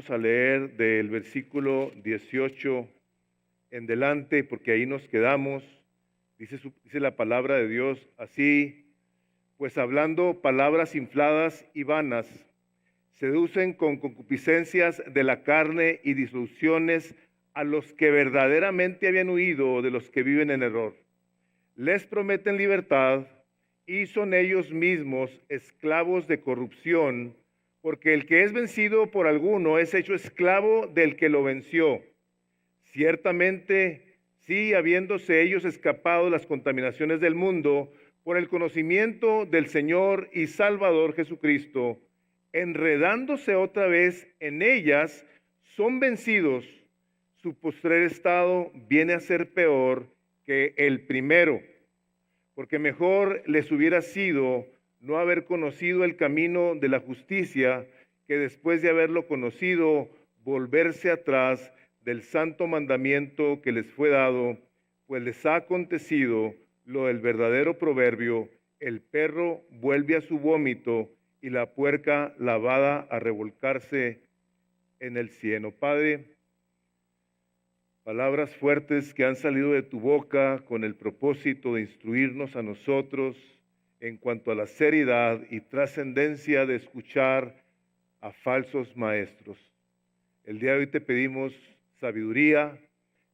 Vamos a leer del versículo 18 en delante, porque ahí nos quedamos. Dice la palabra de Dios así: pues hablando palabras infladas y vanas, seducen con concupiscencias de la carne y disoluciones a los que verdaderamente habían huido de los que viven en error. Les prometen libertad y son ellos mismos esclavos de corrupción, porque el que es vencido por alguno es hecho esclavo del que lo venció. Ciertamente, sí, habiéndose ellos escapado de las contaminaciones del mundo, por el conocimiento del Señor y Salvador Jesucristo, enredándose otra vez en ellas, son vencidos. Su postrer estado viene a ser peor que el primero, porque mejor les hubiera sido no haber conocido el camino de la justicia, que después de haberlo conocido, volverse atrás del santo mandamiento que les fue dado, pues les ha acontecido lo del verdadero proverbio: el perro vuelve a su vómito y la puerca lavada a revolcarse en el cieno. Padre, palabras fuertes que han salido de tu boca con el propósito de instruirnos a nosotros en cuanto a la seriedad y trascendencia de escuchar a falsos maestros. El día de hoy te pedimos sabiduría,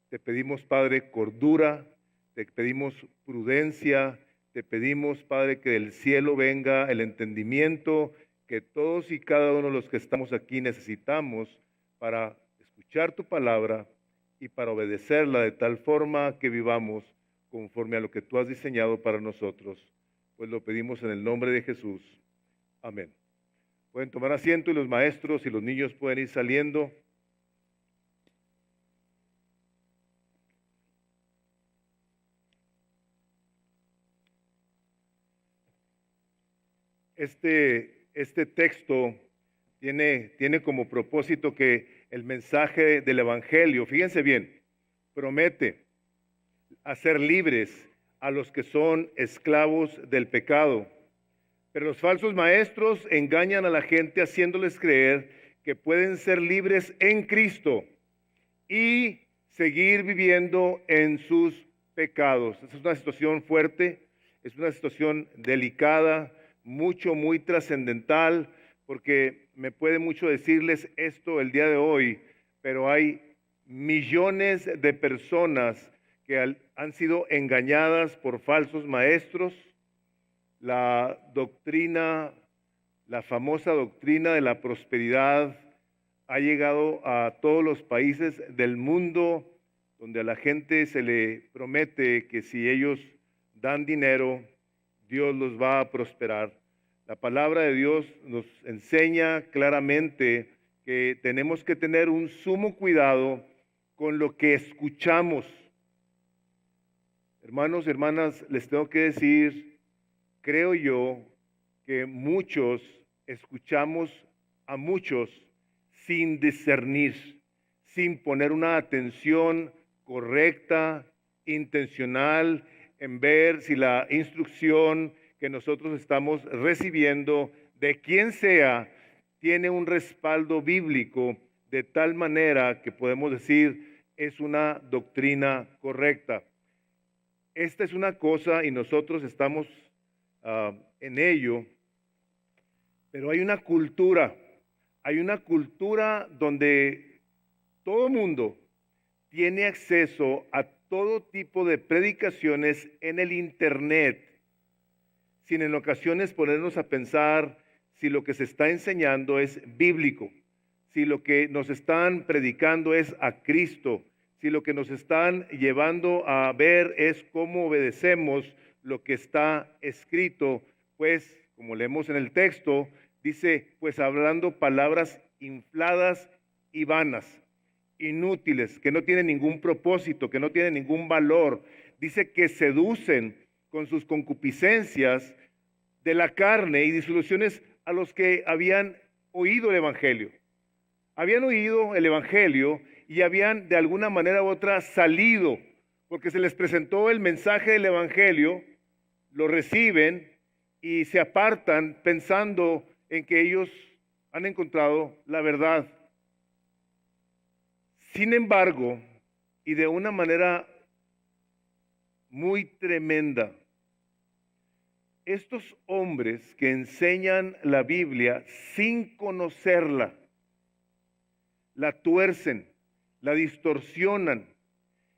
te pedimos, Padre, cordura, te pedimos prudencia, te pedimos, Padre, que del cielo venga el entendimiento que todos y cada uno de los que estamos aquí necesitamos para escuchar tu palabra y para obedecerla de tal forma que vivamos conforme a lo que tú has diseñado para nosotros. Pues lo pedimos en el nombre de Jesús. Amén. Pueden tomar asiento y los maestros y los niños pueden ir saliendo. Este texto tiene como propósito que el mensaje del Evangelio, fíjense bien, promete hacer libres a los que son esclavos del pecado. Pero los falsos maestros engañan a la gente haciéndoles creer que pueden ser libres en Cristo y seguir viviendo en sus pecados. Esta es una situación fuerte, es una situación delicada, muy trascendental, porque me puede mucho decirles esto el día de hoy, pero hay millones de personas que han sido engañadas por falsos maestros. La famosa doctrina de la prosperidad ha llegado a todos los países del mundo, donde a la gente se le promete que si ellos dan dinero, Dios los va a prosperar. La palabra de Dios nos enseña claramente que tenemos que tener un sumo cuidado con lo que escuchamos. Hermanos y hermanas, les tengo que decir, creo yo que muchos escuchamos a muchos sin discernir, sin poner una atención correcta, intencional, en ver si la instrucción que nosotros estamos recibiendo, de quien sea, tiene un respaldo bíblico, de tal manera que podemos decir es una doctrina correcta. Esta es una cosa y nosotros estamos en ello, pero hay una cultura donde todo mundo tiene acceso a todo tipo de predicaciones en el internet, sin en ocasiones ponernos a pensar si lo que se está enseñando es bíblico, si lo que nos están predicando es a Cristo, si lo que nos están llevando a ver es cómo obedecemos lo que está escrito. Pues, como leemos en el texto, dice, pues hablando palabras infladas y vanas, inútiles, que no tienen ningún propósito, que no tienen ningún valor. Dice que seducen con sus concupiscencias de la carne y disoluciones a los que habían oído el Evangelio. Habían oído el Evangelio y habían de alguna manera u otra salido, porque se les presentó el mensaje del Evangelio, lo reciben y se apartan pensando en que ellos han encontrado la verdad. Sin embargo, y de una manera muy tremenda, estos hombres que enseñan la Biblia sin conocerla, la tuercen, la distorsionan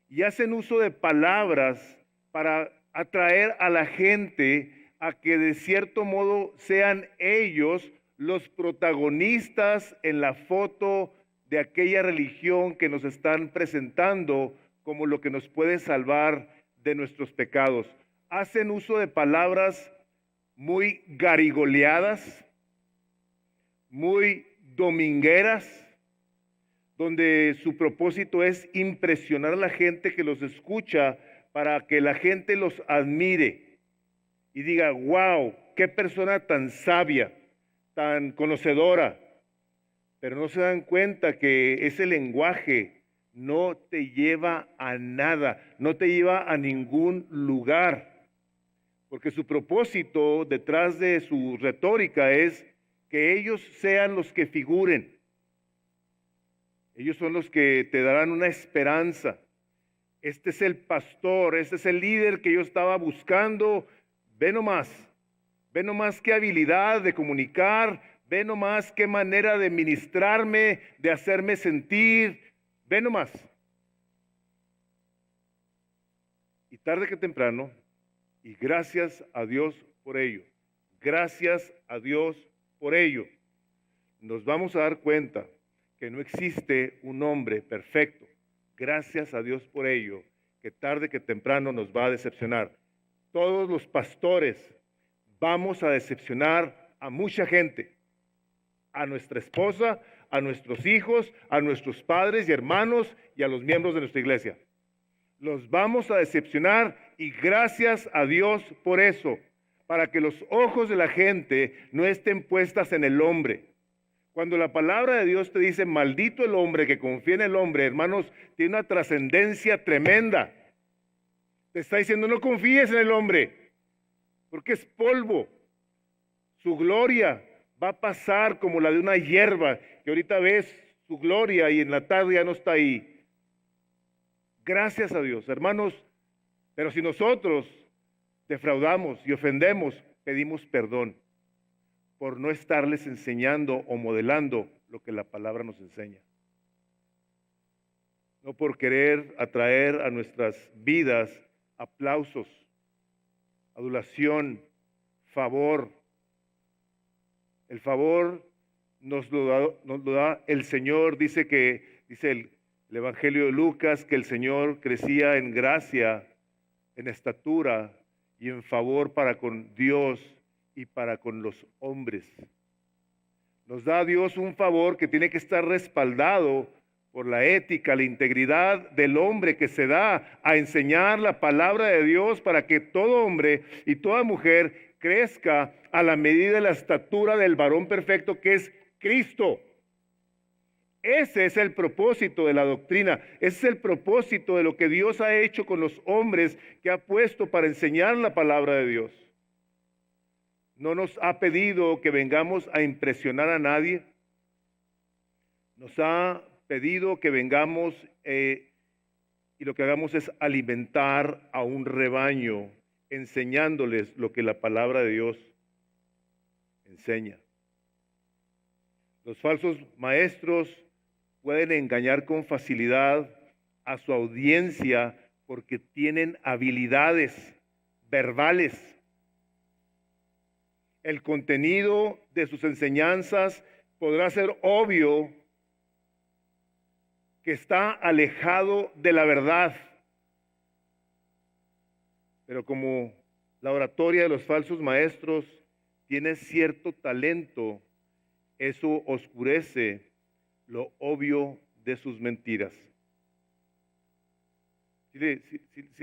y hacen uso de palabras para atraer a la gente a que de cierto modo sean ellos los protagonistas en la foto de aquella religión que nos están presentando como lo que nos puede salvar de nuestros pecados. Hacen uso de palabras muy garigoleadas, muy domingueras, donde su propósito es impresionar a la gente que los escucha para que la gente los admire y diga, wow, qué persona tan sabia, tan conocedora. Pero no se dan cuenta que ese lenguaje no te lleva a nada, no te lleva a ningún lugar, porque su propósito detrás de su retórica es que ellos sean los que figuren. Ellos son los que te darán una esperanza. Este es el pastor, este es el líder que yo estaba buscando. Ve nomás qué habilidad de comunicar, ve nomás qué manera de ministrarme, de hacerme sentir, ve nomás. Y tarde que temprano, y gracias a Dios por ello, gracias a Dios por ello, nos vamos a dar cuenta que no existe un hombre perfecto. Gracias a Dios por ello, que tarde que temprano nos va a decepcionar. Todos los pastores vamos a decepcionar a mucha gente, a nuestra esposa, a nuestros hijos, a nuestros padres y hermanos y a los miembros de nuestra iglesia. Los vamos a decepcionar y gracias a Dios por eso, para que los ojos de la gente no estén puestas en el hombre. Cuando la palabra de Dios te dice, maldito el hombre que confía en el hombre, hermanos, tiene una trascendencia tremenda. Te está diciendo, no confíes en el hombre, porque es polvo. Su gloria va a pasar como la de una hierba, que ahorita ves su gloria y en la tarde ya no está ahí. Gracias a Dios, hermanos, pero si nosotros defraudamos y ofendemos, pedimos perdón por no estarles enseñando o modelando lo que la palabra nos enseña. No por querer atraer a nuestras vidas aplausos, adulación, favor. El favor nos lo da el Señor. Dice el Evangelio de Lucas que el Señor crecía en gracia, en estatura y en favor para con Dios y para con los hombres. Nos da Dios un favor que tiene que estar respaldado por la ética, la integridad del hombre que se da a enseñar la palabra de Dios para que todo hombre y toda mujer crezca a la medida de la estatura del varón perfecto que es Cristo. Ese es el propósito de la doctrina, ese es el propósito de lo que Dios ha hecho con los hombres que ha puesto para enseñar la palabra de Dios. No nos ha pedido que vengamos a impresionar a nadie. Nos ha pedido que vengamos y lo que hagamos es alimentar a un rebaño, enseñándoles lo que la palabra de Dios enseña. Los falsos maestros pueden engañar con facilidad a su audiencia porque tienen habilidades verbales. El contenido de sus enseñanzas podrá ser obvio que está alejado de la verdad. Pero como la oratoria de los falsos maestros tiene cierto talento, eso oscurece lo obvio de sus mentiras. ¿Sí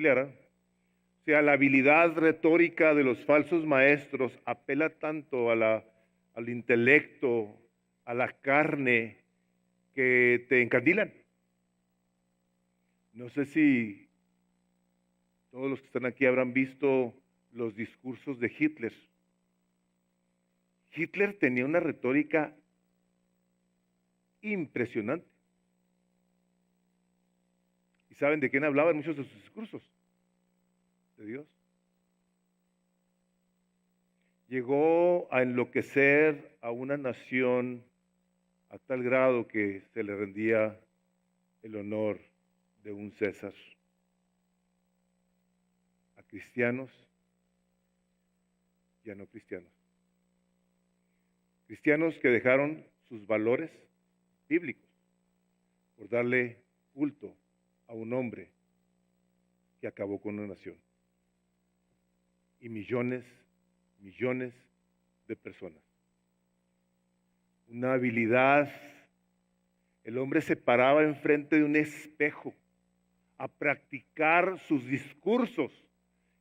le hará? O sea, la habilidad retórica de los falsos maestros apela tanto al intelecto, a la carne, que te encandilan. No sé si todos los que están aquí habrán visto los discursos de Hitler. Hitler tenía una retórica impresionante. saben de quién hablaba en muchos de sus discursos? De Dios. Llegó a enloquecer a una nación a tal grado que se le rendía el honor de un César. A cristianos y a no cristianos. Cristianos que dejaron sus valores bíblicos por darle culto a un hombre que acabó con una nación. Y millones de personas. Una habilidad. El hombre se paraba enfrente de un espejo a practicar sus discursos.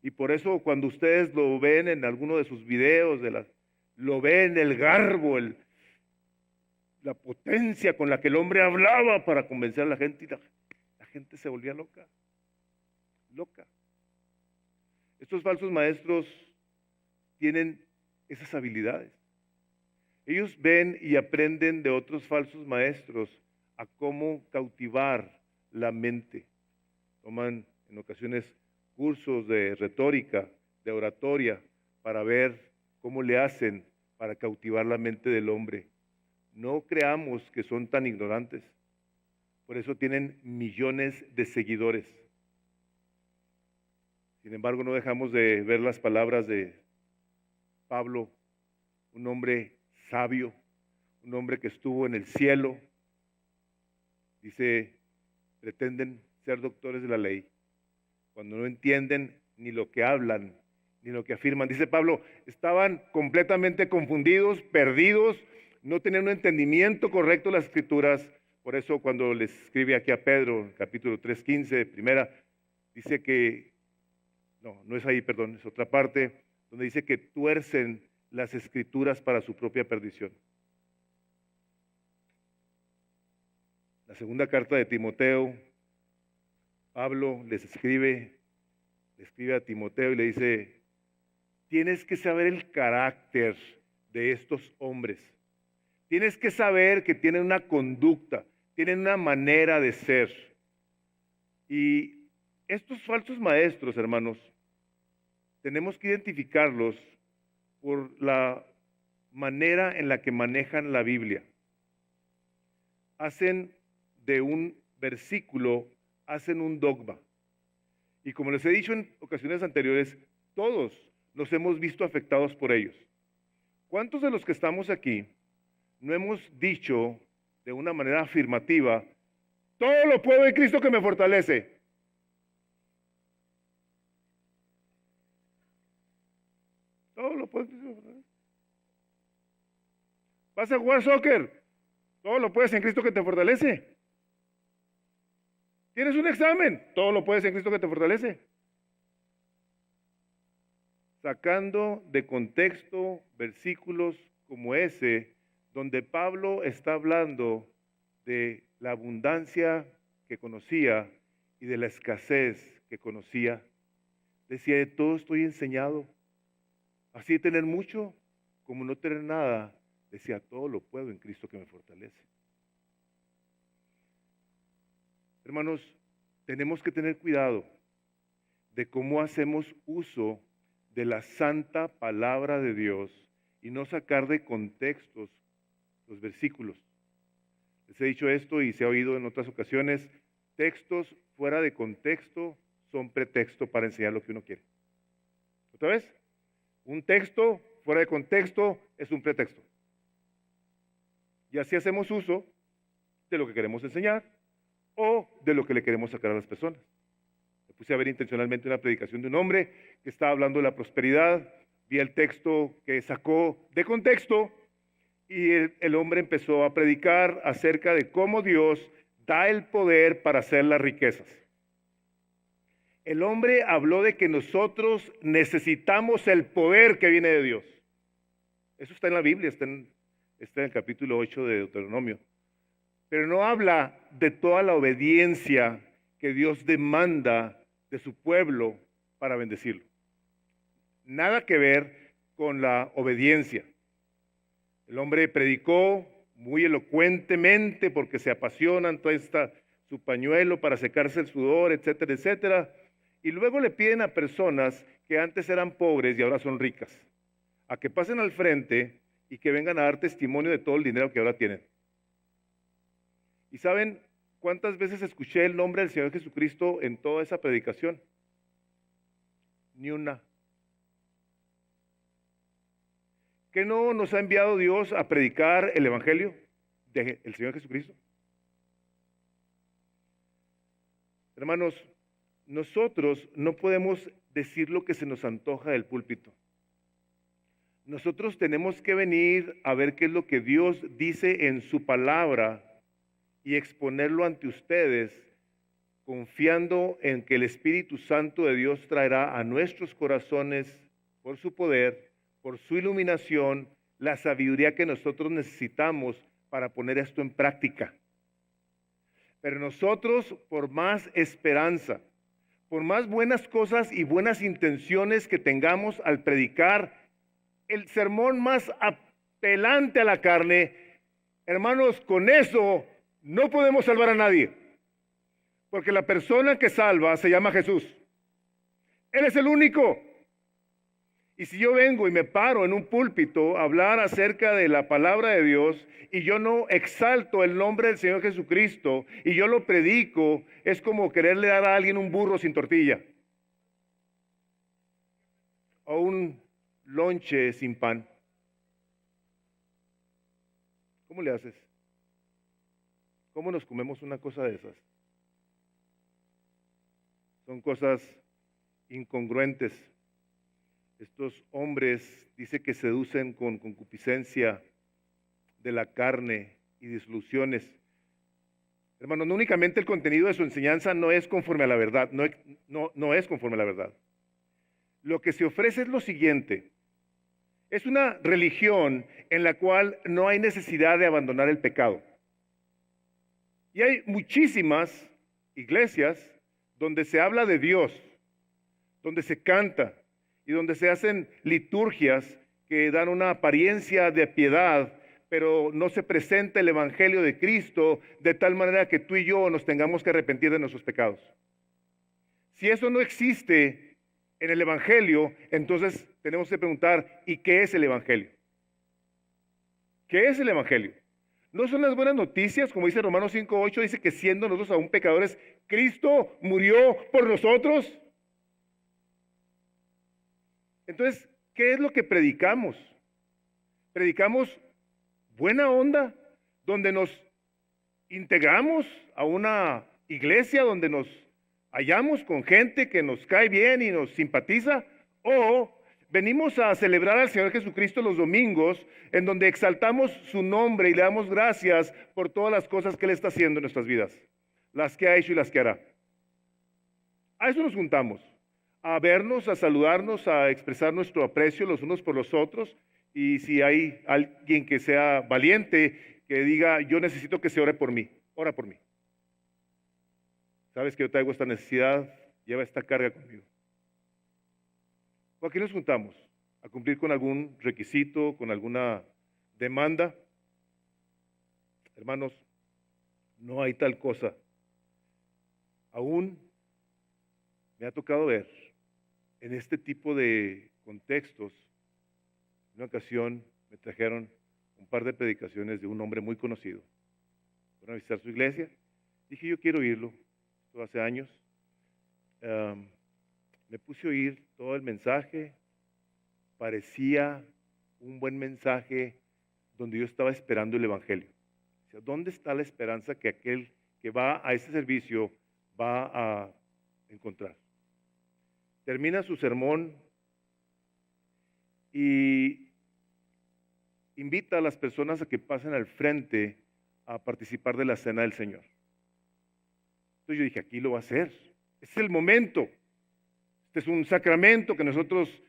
Y por eso cuando ustedes lo ven en alguno de sus videos, lo ven el garbo, la potencia con la que el hombre hablaba para convencer a la gente, y la gente se volvía loca. Estos falsos maestros tienen esas habilidades. Ellos ven y aprenden de otros falsos maestros a cómo cautivar la mente. Toman en ocasiones cursos de retórica, de oratoria, para ver cómo le hacen para cautivar la mente del hombre. No creamos que son tan ignorantes. Por eso tienen millones de seguidores. Sin embargo, no dejamos de ver las palabras de Pablo, un hombre sabio, un hombre que estuvo en el cielo. Dice, pretenden ser doctores de la ley, cuando no entienden ni lo que hablan, ni lo que afirman. Dice Pablo, estaban completamente confundidos, perdidos, no tenían un entendimiento correcto de las Escrituras. Por eso cuando les escribe aquí a Pedro, capítulo 3:15, primera, dice que, no es ahí, perdón, es otra parte, donde dice que tuercen las Escrituras para su propia perdición. La segunda carta de Timoteo, Pablo le escribe a Timoteo y le dice, tienes que saber el carácter de estos hombres. Tienes que saber que tienen una conducta, tienen una manera de ser. Y estos falsos maestros, hermanos, tenemos que identificarlos por la manera en la que manejan la Biblia. Hacen de un versículo, hacen un dogma. Y como les he dicho en ocasiones anteriores, todos nos hemos visto afectados por ellos. ¿Cuántos de los que estamos aquí no hemos dicho de una manera afirmativa, todo lo puedo en Cristo que me fortalece? Todo lo puedes en Cristo que me fortalece. ¿Vas a jugar soccer? Todo lo puedes en Cristo que te fortalece. ¿Tienes un examen? Todo lo puedes en Cristo que te fortalece. Sacando de contexto versículos como ese, donde Pablo está hablando de la abundancia que conocía y de la escasez que conocía. Decía, de todo estoy enseñado. Así de tener mucho como no tener nada. Decía, todo lo puedo en Cristo que me fortalece. Hermanos, tenemos que tener cuidado de cómo hacemos uso de la santa palabra de Dios y no sacar de contextos los versículos. Les he dicho esto y se ha oído en otras ocasiones, textos fuera de contexto son pretexto para enseñar lo que uno quiere. ¿Otra vez? Un texto fuera de contexto es un pretexto. Y así hacemos uso de lo que queremos enseñar o de lo que le queremos sacar a las personas. Me puse a ver intencionalmente una predicación de un hombre que estaba hablando de la prosperidad, vi el texto que sacó de contexto y el hombre empezó a predicar acerca de cómo Dios da el poder para hacer las riquezas. El hombre habló de que nosotros necesitamos el poder que viene de Dios. Eso está en la Biblia, está en el capítulo 8 de Deuteronomio. Pero no habla de toda la obediencia que Dios demanda de su pueblo para bendecirlo. Nada que ver con la obediencia. El hombre predicó muy elocuentemente porque se apasionan, toda esta su pañuelo para secarse el sudor, etcétera, etcétera. Y luego le piden a personas que antes eran pobres y ahora son ricas, a que pasen al frente y que vengan a dar testimonio de todo el dinero que ahora tienen. ¿Y saben cuántas veces escuché el nombre del Señor Jesucristo en toda esa predicación? Ni una. ¿Qué no nos ha enviado Dios a predicar el Evangelio del Señor Jesucristo? Hermanos, nosotros no podemos decir lo que se nos antoja del púlpito. Nosotros tenemos que venir a ver qué es lo que Dios dice en su palabra y exponerlo ante ustedes, confiando en que el Espíritu Santo de Dios traerá a nuestros corazones, por su poder, por su iluminación, la sabiduría que nosotros necesitamos para poner esto en práctica. Pero nosotros, por más esperanza, por más buenas cosas y buenas intenciones que tengamos al predicar el sermón más apelante a la carne, hermanos, con eso no podemos salvar a nadie. Porque la persona que salva se llama Jesús. Él es el único. Y si yo vengo y me paro en un púlpito a hablar acerca de la palabra de Dios y yo no exalto el nombre del Señor Jesucristo y yo lo predico, es como quererle dar a alguien un burro sin tortilla o un lonche sin pan. ¿Cómo le haces? ¿Cómo nos comemos una cosa de esas? Son cosas incongruentes. Estos hombres, dice que seducen con concupiscencia de la carne y disoluciones. Hermanos, no únicamente el contenido de su enseñanza no es conforme a la verdad, no es conforme a la verdad. Lo que se ofrece es lo siguiente: es una religión en la cual no hay necesidad de abandonar el pecado. Y hay muchísimas iglesias donde se habla de Dios, donde se canta y donde se hacen liturgias que dan una apariencia de piedad, pero no se presenta el Evangelio de Cristo de tal manera que tú y yo nos tengamos que arrepentir de nuestros pecados. Si eso no existe en el Evangelio, entonces tenemos que preguntar, ¿y qué es el Evangelio? ¿Qué es el Evangelio? ¿No son las buenas noticias? Como dice Romanos 5:8, dice que siendo nosotros aún pecadores, Cristo murió por nosotros. Entonces, ¿qué es lo que predicamos? Predicamos buena onda, donde nos integramos a una iglesia, donde nos hallamos con gente que nos cae bien y nos simpatiza, o venimos a celebrar al Señor Jesucristo los domingos, en donde exaltamos su nombre y le damos gracias por todas las cosas que Él está haciendo en nuestras vidas, las que ha hecho y las que hará. A eso nos juntamos, a vernos, a saludarnos, a expresar nuestro aprecio los unos por los otros, y si hay alguien que sea valiente, que diga, yo necesito que se ore por mí, ora por mí. Sabes que yo traigo esta necesidad, lleva esta carga conmigo. ¿O aquí nos juntamos? ¿A cumplir con algún requisito, con alguna demanda? Hermanos, no hay tal cosa. Aún me ha tocado ver en este tipo de contextos. En una ocasión me trajeron un par de predicaciones de un hombre muy conocido. Fueron a visitar su iglesia. Dije, yo quiero oírlo. Esto hace años. Me puse a oír todo el mensaje. Parecía un buen mensaje donde yo estaba esperando el Evangelio. O sea, ¿dónde está la esperanza que aquel que va a ese servicio va a encontrar? Termina su sermón y invita a las personas a que pasen al frente a participar de la cena del Señor. Entonces yo dije, aquí lo va a hacer. Este es el momento. Este es un sacramento que nosotros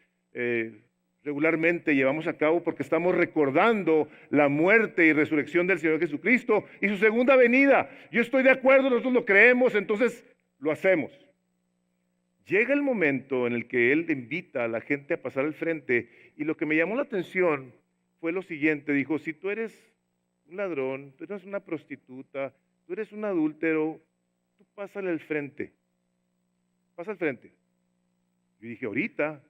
regularmente llevamos a cabo porque estamos recordando la muerte y resurrección del Señor Jesucristo y su segunda venida. Yo estoy de acuerdo, nosotros lo creemos, entonces lo hacemos. Llega el momento en el que Él invita a la gente a pasar al frente y lo que me llamó la atención fue lo siguiente. Dijo, si tú eres un ladrón, tú eres una prostituta, tú eres un adúltero, pásale al frente. Pasa al frente. Yo dije, ahorita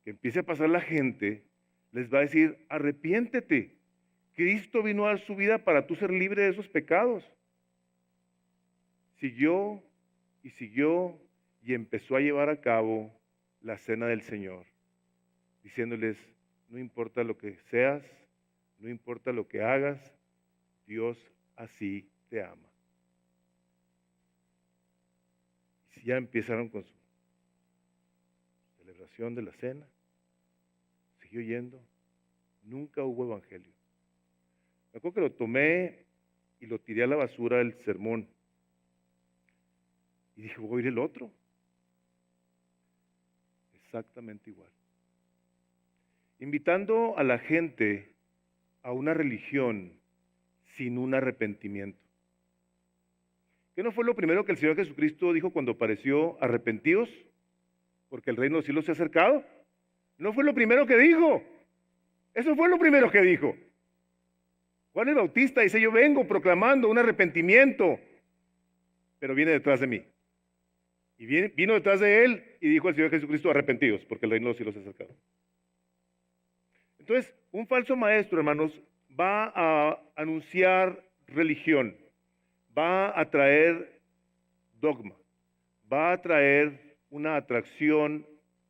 que empiece a pasar la gente, les va a decir, arrepiéntete. Cristo vino a dar su vida para tú ser libre de esos pecados. Siguió y empezó a llevar a cabo la cena del Señor, diciéndoles, no importa lo que seas, no importa lo que hagas, Dios así te ama. Y ya empezaron con su celebración de la cena, siguió yendo, nunca hubo evangelio. Me acuerdo que lo tomé y lo tiré a la basura del sermón. Y dije, voy a ir el otro. Exactamente igual. Invitando a la gente a una religión sin un arrepentimiento. ¿Qué no fue lo primero que el Señor Jesucristo dijo cuando apareció? Arrepentidos, porque el reino de los cielos se ha acercado. No fue lo primero que dijo. Eso fue lo primero que dijo. Juan el Bautista dice, yo vengo proclamando un arrepentimiento, pero viene detrás de mí. Y vino detrás de él y dijo al Señor Jesucristo, arrepentidos, porque el reino de los cielos se ha acercado. Entonces, un falso maestro, hermanos, va a anunciar religión, va a traer dogma, va a traer una atracción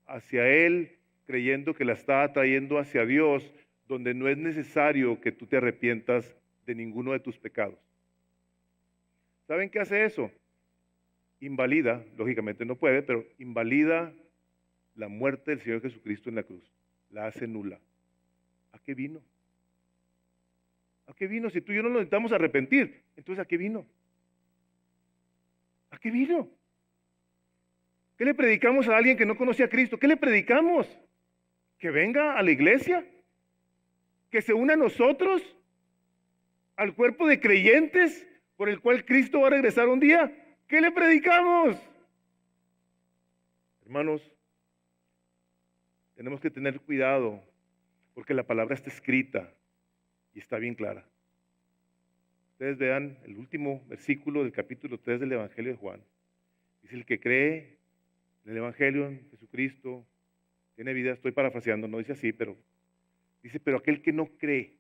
hacia él, creyendo que la está atrayendo hacia Dios, donde no es necesario que tú te arrepientas de ninguno de tus pecados. ¿Saben qué hace eso? Invalida, lógicamente no puede, pero invalida la muerte del Señor Jesucristo en la cruz. La hace nula. ¿A qué vino? ¿A qué vino? Si tú y yo no nos necesitamos arrepentir, entonces ¿a qué vino? ¿A qué vino? ¿Qué le predicamos a alguien que no conoce a Cristo? ¿Qué le predicamos? ¿Que venga a la iglesia? ¿Que se una a nosotros? ¿Al cuerpo de creyentes por el cual Cristo va a regresar un día? ¿Qué le predicamos? Hermanos, tenemos que tener cuidado porque la palabra está escrita y está bien clara. Ustedes vean el último versículo del capítulo 3 del Evangelio de Juan. Dice, el que cree en el Evangelio, en Jesucristo, tiene vida. Estoy parafraseando, no dice así, pero dice, pero aquel que no cree,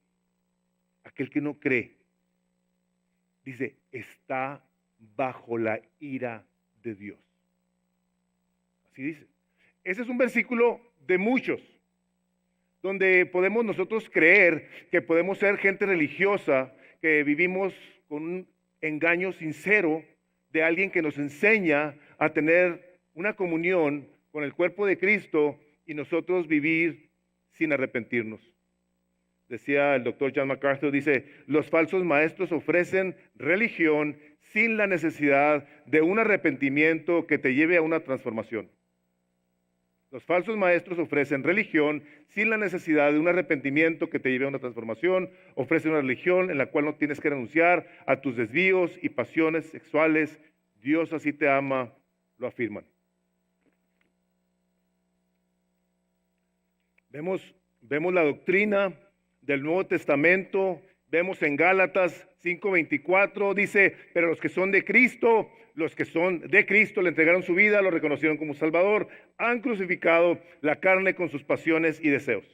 dice, está bajo la ira de Dios. Así dice. Ese es un versículo de muchos, donde podemos nosotros creer que podemos ser gente religiosa, que vivimos con un engaño sincero de alguien que nos enseña a tener una comunión con el cuerpo de Cristo y nosotros vivir sin arrepentirnos. Decía el doctor John MacArthur, dice, los falsos maestros ofrecen religión sin la necesidad de un arrepentimiento que te lleve a una transformación. Los falsos maestros ofrecen religión sin la necesidad de un arrepentimiento que te lleve a una transformación. Ofrecen una religión en la cual no tienes que renunciar a tus desvíos y pasiones sexuales. Dios así te ama, lo afirman. Vemos la doctrina del Nuevo Testamento. Vemos en Gálatas 5:24, dice, pero los que son de Cristo le entregaron su vida, lo reconocieron como Salvador, han crucificado la carne con sus pasiones y deseos.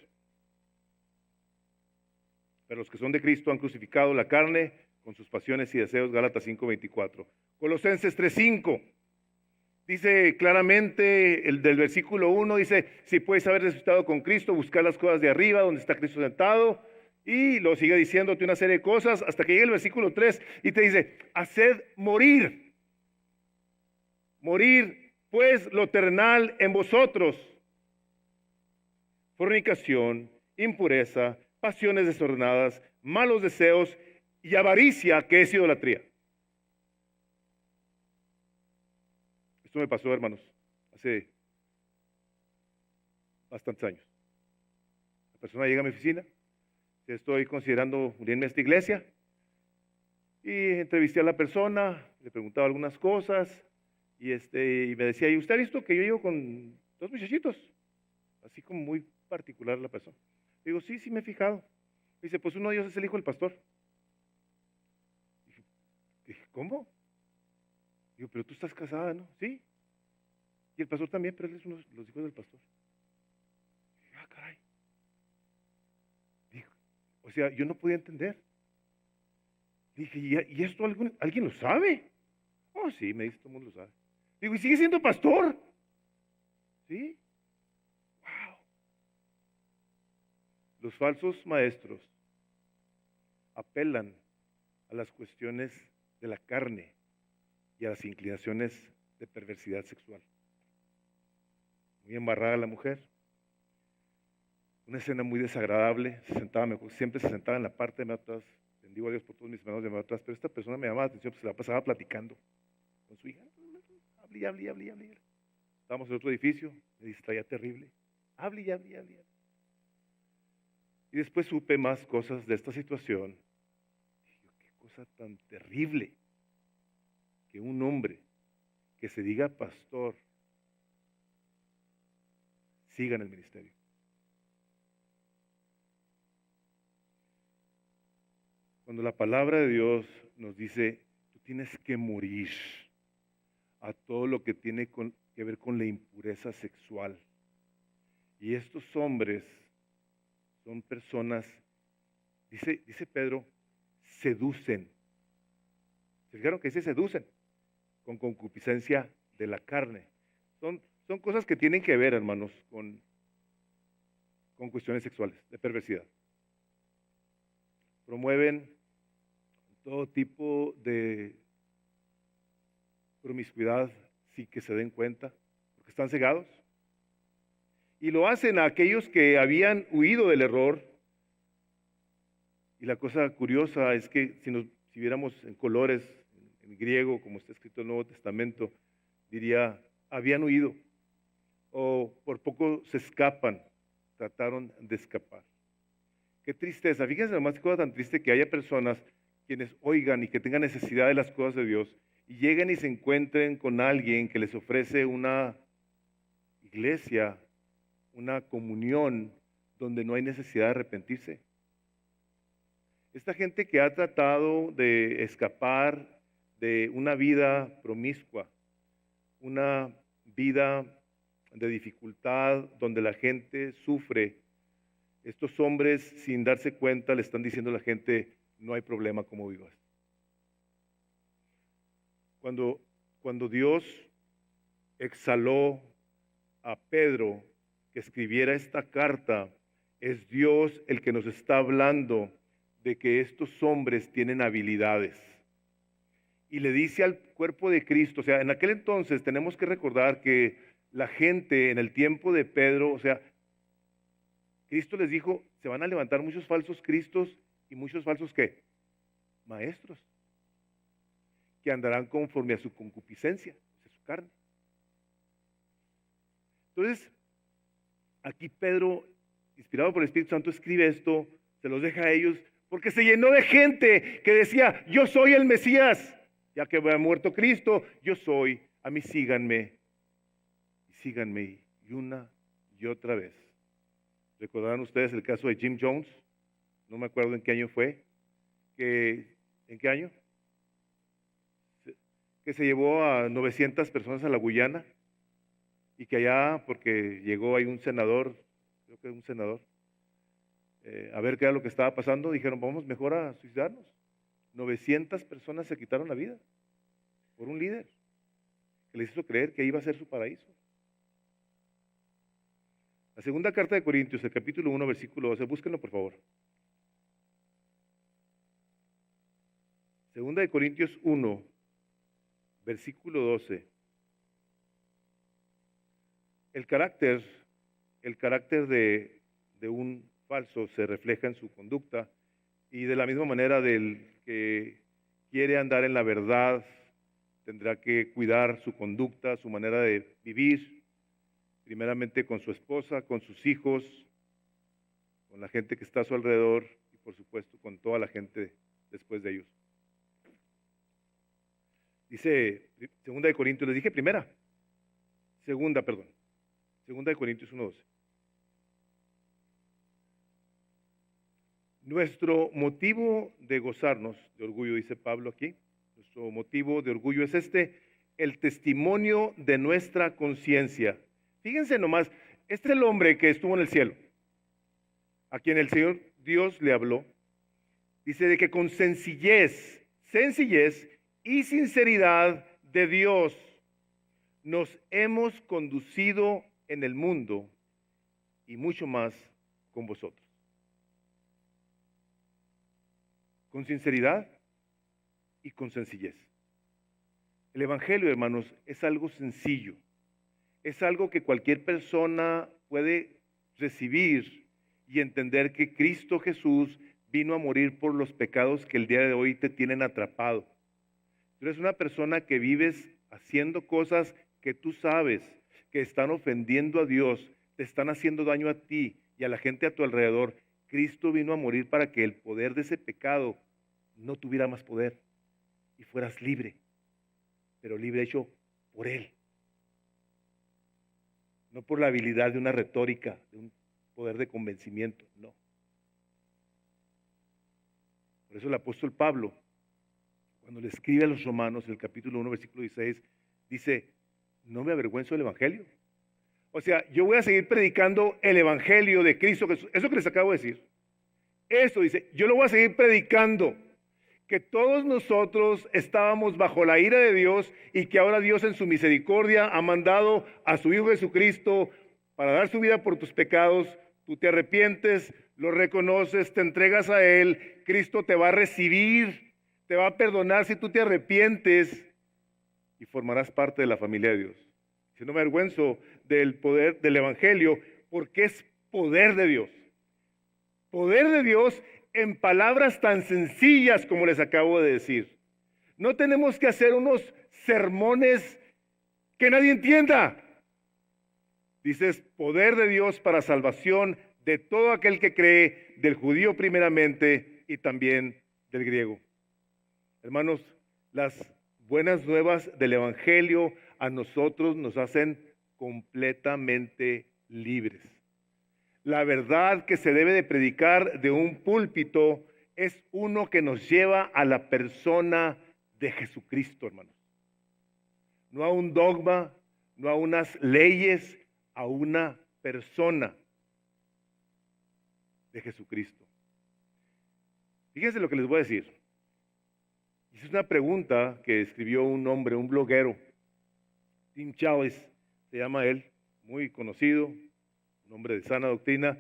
Pero los que son de Cristo han crucificado la carne con sus pasiones y deseos, Gálatas 5:24. Colosenses 3:5, dice claramente, el del versículo 1, dice, si puedes haber resucitado con Cristo, buscar las cosas de arriba, donde está Cristo sentado. Y lo sigue diciéndote una serie de cosas hasta que llega el versículo 3 y te dice, haced morir pues lo terrenal en vosotros, fornicación, impureza, pasiones desordenadas, malos deseos y avaricia, que es idolatría. Esto me pasó, hermanos, hace bastantes años. La persona llega a mi oficina, estoy considerando unirme a esta iglesia, y entrevisté a la persona, le preguntaba algunas cosas, y me decía, ¿y usted ha visto que yo llego con dos muchachitos? Así como muy particular la persona. Digo, sí me he fijado. Dice, pues uno de ellos es el hijo del pastor. Dije, ¿cómo? Digo, pero tú estás casada, ¿no? Sí. Y el pastor también, pero él es uno de los hijos del pastor. Ah, caray. Dijo, o sea, yo no podía entender. Dije, ¿y esto alguien lo sabe? Oh, sí, me dice, todo el mundo lo sabe. Digo, ¿y sigue siendo pastor? Sí. Wow. Los falsos maestros apelan a las cuestiones de la carne y a las inclinaciones de perversidad sexual. Muy embarrada la mujer. Una escena muy desagradable. Siempre se sentaba en la parte de atrás. Bendigo a Dios por todos mis hermanos de atrás, pero esta persona me llamaba la atención, pues se la pasaba platicando con su hija. Hable. Estábamos en otro edificio, me distraía terrible. Hable. Y después supe más cosas de esta situación. Dije, qué cosa tan terrible que un hombre que se diga pastor siga en el ministerio. Cuando la palabra de Dios nos dice, tú tienes que morir a todo lo que tiene que ver con la impureza sexual. Y estos hombres son personas, dice Pedro, seducen. ¿Se fijaron que se seducen? Con concupiscencia de la carne. Son cosas que tienen que ver, hermanos, con cuestiones sexuales, de perversidad. Promueven todo tipo de promiscuidad sin que se den cuenta, porque están cegados. Y lo hacen a aquellos que habían huido del error. Y la cosa curiosa es que si viéramos en colores, en griego, como está escrito en el Nuevo Testamento, diría, habían huido, o por poco se escapan, trataron de escapar. Qué tristeza, fíjense nomás qué cosa tan triste que haya personas quienes oigan y que tengan necesidad de las cosas de Dios y lleguen y se encuentren con alguien que les ofrece una iglesia, una comunión donde no hay necesidad de arrepentirse. Esta gente que ha tratado de escapar de una vida promiscua, una vida de dificultad donde la gente sufre, estos hombres sin darse cuenta le están diciendo a la gente, no hay problema como vivas. Cuando Dios exhaló a Pedro que escribiera esta carta, es Dios el que nos está hablando de que estos hombres tienen habilidades. Y le dice al cuerpo de Cristo, o sea, en aquel entonces tenemos que recordar que la gente en el tiempo de Pedro, o sea, Cristo les dijo, se van a levantar muchos falsos cristos y muchos falsos ¿qué? Maestros, que andarán conforme a su concupiscencia, a su carne. Entonces, aquí Pedro, inspirado por el Espíritu Santo, escribe esto, se los deja a ellos, porque se llenó de gente que decía, yo soy el Mesías, ya que ha muerto Cristo, yo soy, a mí síganme, y una y otra vez. ¿Recordarán ustedes el caso de Jim Jones? No me acuerdo en qué año fue, ¿en qué año? Que se llevó a 900 personas a la Guyana, y que allá, porque llegó ahí un senador, creo que un senador, a ver qué era lo que estaba pasando, dijeron, vamos mejor a suicidarnos. 900 personas se quitaron la vida por un líder que les hizo creer que iba a ser su paraíso. La segunda carta de Corintios, el capítulo 1, versículo 12, búsquenlo por favor. Segunda de Corintios 1, versículo 12. El carácter de un falso se refleja en su conducta, y de la misma manera del que quiere andar en la verdad tendrá que cuidar su conducta, su manera de vivir, primeramente con su esposa, con sus hijos, con la gente que está a su alrededor y por supuesto con toda la gente después de ellos. Dice Segunda de Corintios, les dije primera, Segunda de Corintios 1:12. Nuestro motivo de gozarnos de orgullo, dice Pablo aquí, nuestro motivo de orgullo es este: el testimonio de nuestra conciencia. Fíjense nomás, este es el hombre que estuvo en el cielo, a quien el Señor Dios le habló. Dice de que con sencillez y sinceridad de Dios nos hemos conducido en el mundo y mucho más con vosotros. Con sinceridad y con sencillez. El Evangelio, hermanos, es algo sencillo. Es algo que cualquier persona puede recibir y entender que Cristo Jesús vino a morir por los pecados que el día de hoy te tienen atrapado. Tú eres una persona que vives haciendo cosas que tú sabes que están ofendiendo a Dios, te están haciendo daño a ti y a la gente a tu alrededor. Cristo vino a morir para que el poder de ese pecado no tuviera más poder y fueras libre, pero libre hecho por Él. No por la habilidad de una retórica, de un poder de convencimiento, no. Por eso el apóstol Pablo, cuando le escribe a los romanos, en el capítulo 1, versículo 16, dice, no me avergüenzo del Evangelio. O sea, yo voy a seguir predicando el Evangelio de Cristo Jesús. Eso que les acabo de decir. Eso dice, yo lo voy a seguir predicando. Que todos nosotros estábamos bajo la ira de Dios y que ahora Dios en su misericordia ha mandado a su Hijo Jesucristo para dar su vida por tus pecados. Tú te arrepientes, lo reconoces, te entregas a Él. Cristo te va a recibir, te va a perdonar si tú te arrepientes y formarás parte de la familia de Dios. Si no me avergüenzo del poder del Evangelio, porque es poder de Dios. Poder de Dios en palabras tan sencillas como les acabo de decir. No tenemos que hacer unos sermones que nadie entienda. Dices, poder de Dios para salvación de todo aquel que cree, del judío primeramente y también del griego. Hermanos, las buenas nuevas del Evangelio a nosotros nos hacen completamente libres. La verdad que se debe de predicar de un púlpito es uno que nos lleva a la persona de Jesucristo, hermanos. No a un dogma, no a unas leyes, a una persona de Jesucristo. Fíjense lo que les voy a decir. Es una pregunta que escribió un hombre, un bloguero, Tim Challies, se llama él, muy conocido, un hombre de sana doctrina.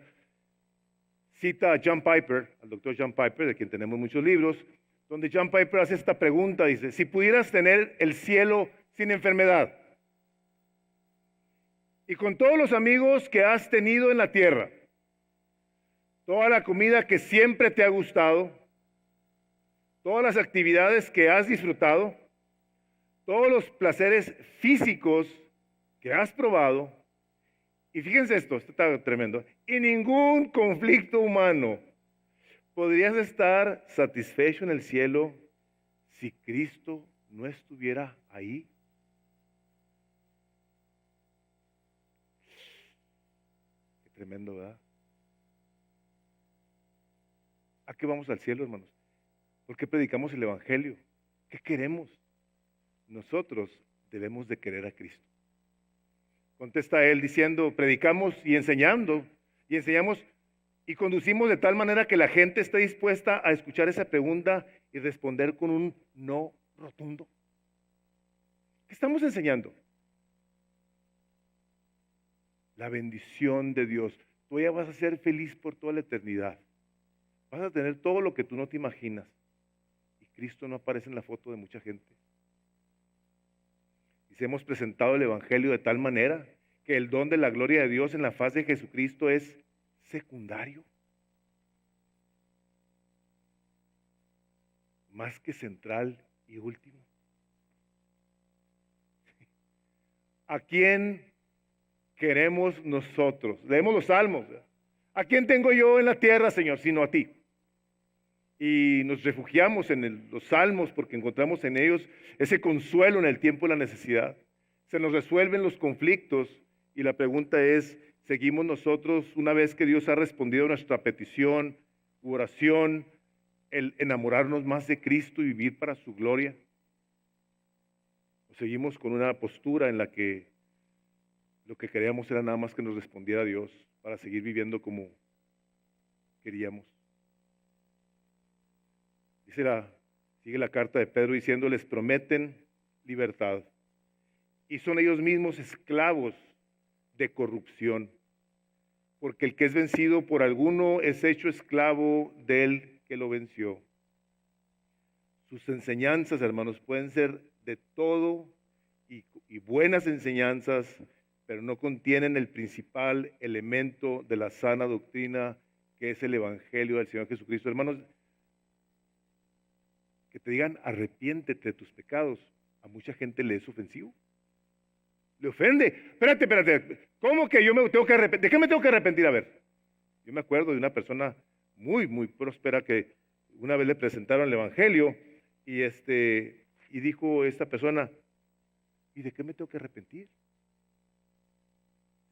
Cita a John Piper, al doctor John Piper, de quien tenemos muchos libros, donde John Piper hace esta pregunta, dice, si pudieras tener el cielo sin enfermedad y con todos los amigos que has tenido en la tierra, toda la comida que siempre te ha gustado, todas las actividades que has disfrutado, todos los placeres físicos que has probado, y fíjense esto está tremendo, y ningún conflicto humano, ¿podrías estar satisfecho en el cielo si Cristo no estuviera ahí? Qué tremendo, ¿verdad? ¿A qué vamos al cielo, hermanos? ¿Por qué predicamos el Evangelio? ¿Qué queremos? Nosotros debemos de querer a Cristo. Contesta él diciendo, predicamos y enseñamos y conducimos de tal manera que la gente esté dispuesta a escuchar esa pregunta y responder con un no rotundo. ¿Qué estamos enseñando? La bendición de Dios. Tú ya vas a ser feliz por toda la eternidad. Vas a tener todo lo que tú no te imaginas. Y Cristo no aparece en la foto de mucha gente. Y hemos presentado el Evangelio de tal manera que el don de la gloria de Dios en la faz de Jesucristo es secundario. Más que central y último. ¿A quién queremos nosotros? Leemos los salmos. ¿A quién tengo yo en la tierra, Señor, sino a ti? Y nos refugiamos en los salmos porque encontramos en ellos ese consuelo en el tiempo de la necesidad. Se nos resuelven los conflictos y la pregunta es, ¿seguimos nosotros una vez que Dios ha respondido a nuestra petición u oración, el enamorarnos más de Cristo y vivir para su gloria? O seguimos con una postura en la que lo que queríamos era nada más que nos respondiera Dios para seguir viviendo como queríamos. Sigue la carta de Pedro diciendo, les prometen libertad y son ellos mismos esclavos de corrupción, porque el que es vencido por alguno es hecho esclavo del que lo venció. Sus enseñanzas, hermanos, pueden ser de todo y buenas enseñanzas, pero no contienen el principal elemento de la sana doctrina, que es el Evangelio del Señor Jesucristo. Hermanos, que te digan arrepiéntete de tus pecados, a mucha gente le es ofensivo. Le ofende. Espérate. ¿Cómo que yo me tengo que arrepentir? ¿De qué me tengo que arrepentir? A ver, yo me acuerdo de una persona muy, muy próspera que una vez le presentaron el Evangelio y dijo esta persona, ¿y de qué me tengo que arrepentir?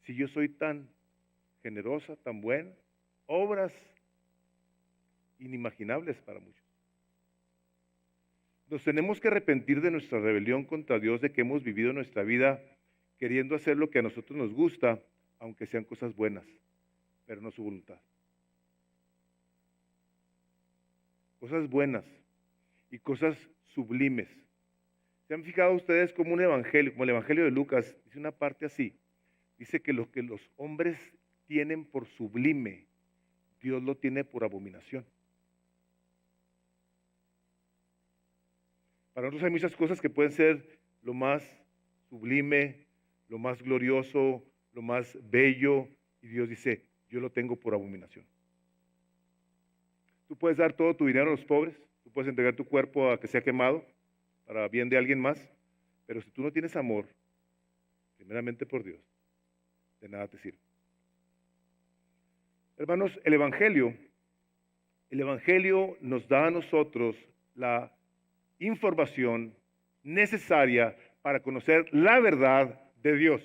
Si yo soy tan generosa, tan buena, obras inimaginables para muchos. Nos tenemos que arrepentir de nuestra rebelión contra Dios, de que hemos vivido nuestra vida queriendo hacer lo que a nosotros nos gusta, aunque sean cosas buenas, pero no su voluntad. Cosas buenas y cosas sublimes. ¿Se han fijado ustedes como un evangelio, como el Evangelio de Lucas, dice una parte así? Dice que lo que los hombres tienen por sublime, Dios lo tiene por abominación. Para nosotros hay muchas cosas que pueden ser lo más sublime, lo más glorioso, lo más bello, y Dios dice, yo lo tengo por abominación. Tú puedes dar todo tu dinero a los pobres, tú puedes entregar tu cuerpo a que sea quemado para bien de alguien más, pero si tú no tienes amor, primeramente por Dios, de nada te sirve. Hermanos, el Evangelio nos da a nosotros la información necesaria para conocer la verdad de Dios.